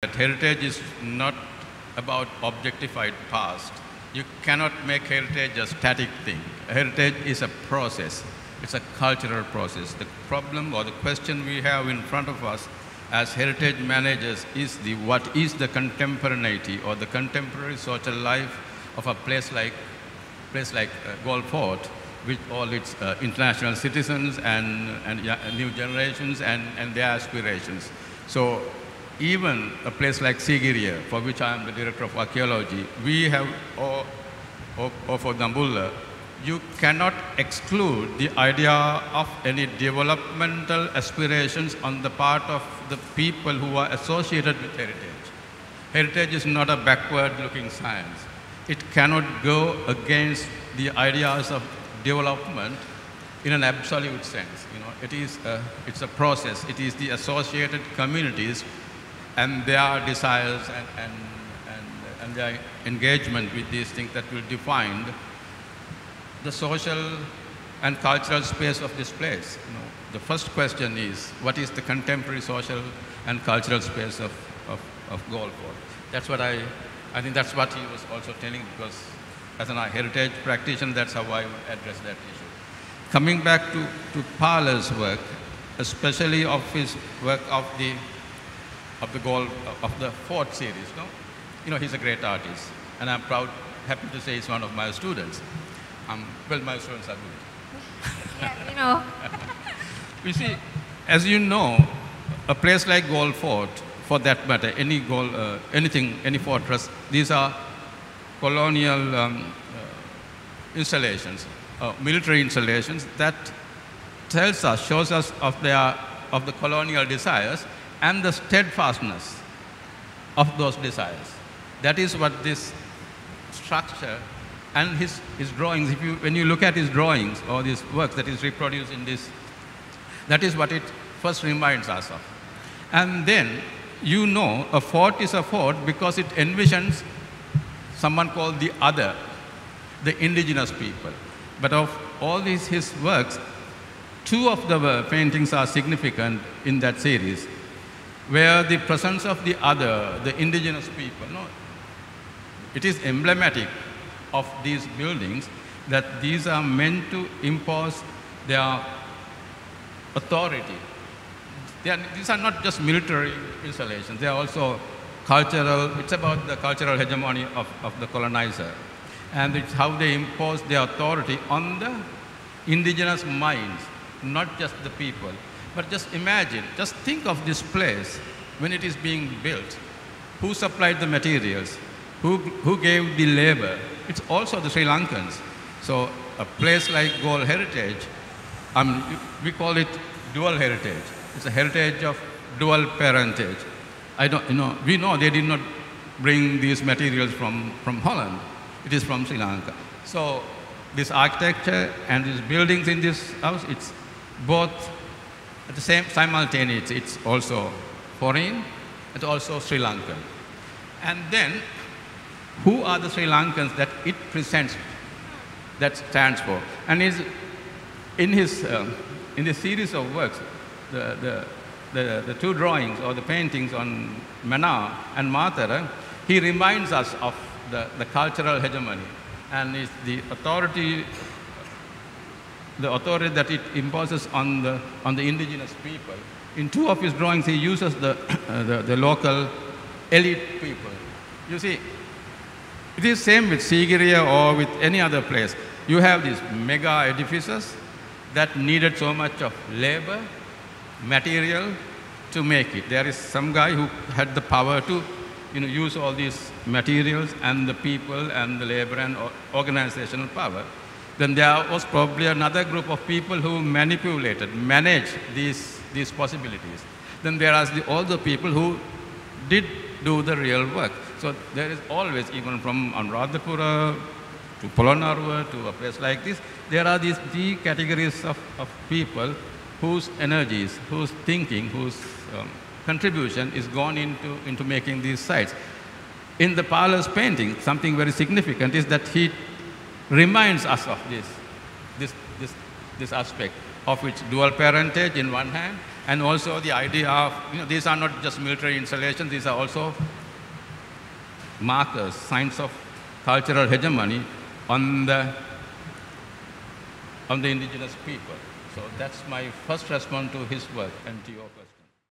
That heritage is not about objectified past. You cannot make heritage a static thing. Heritage is a process. It's a cultural process. The problem or the question we have in front of us as heritage managers is what is the contemporaneity or the contemporary social life of a place like Galle Fort, with all its international citizens and new generations and their aspirations. So even a place like Sigiriya, for which I am the director of archaeology, we have, or for Dambulla, you cannot exclude the idea of any developmental aspirations on the part of the people who are associated with heritage. Heritage is not a backward-looking science. It cannot go against the ideas of development in an absolute sense. You know, it's a process. It is the associated communities and their desires and their engagement with these things that will define the social and cultural space of this place. You know, the first question is, what is the contemporary social and cultural space of Galle Fort? That's what I think that's what he was also telling, because as a heritage practitioner, that's how I would address that issue. Coming back to Parler's work, especially of his work of the Fort series, no? You know, he's a great artist, and I'm happy to say he's one of my students. Well, my students are good. Yeah, you know. You see, as you know, a place like Galle Fort, for that matter, any fortress, these are colonial installations, military installations that shows us of the colonial desires and the steadfastness of those desires. That is what this structure and his drawings, when you look at his drawings or these works that is reproduced in this, that is what it first reminds us of. And then, you know, a fort is a fort because it envisions someone called the other, the indigenous people. But of all his works, two of the paintings are significant in that series, where the presence of the other, the indigenous people, no, it is emblematic of these buildings that these are meant to impose their authority. These are not just military installations, they are also cultural. It's about the cultural hegemony of the colonizer. And it's how they impose their authority on the indigenous minds, not just the people. But just imagine, just think of this place when it is being built. Who supplied the materials? Who gave the labor? It's also the Sri Lankans. So a place like Galle Heritage, we call it dual heritage. It's a heritage of dual parentage. We know they did not bring these materials from Holland. It is from Sri Lanka. So this architecture and these buildings in this house, it's both at the same simultaneity. It's also foreign, it's also Sri Lankan. And then, who are the Sri Lankans that it presents, that stands for? And in this series of works, the two drawings or the paintings on Mana and Matara, he reminds us of the cultural hegemony and is the authority that it imposes on the indigenous people. In two of his drawings, he uses the local elite people. You see, it is same with Sigiriya or with any other place. You have these mega edifices that needed so much of labor, material to make it. There is some guy who had the power to use all these materials and the people and the labor and organizational power. Then there was probably another group of people who managed these possibilities. Then there are all the people who did do the real work. So there is always, even from Anuradhapura to Polonnaruwa to a place like this, there are these three categories of people whose energies, whose thinking, whose contribution is gone into making these sites. In the Parler's painting, something very significant is that he reminds us of this aspect of its dual parentage in one hand And also the idea of, these are not just military installations, these are also markers, signs of cultural hegemony on the indigenous people. So that's my first response to his work and to your question.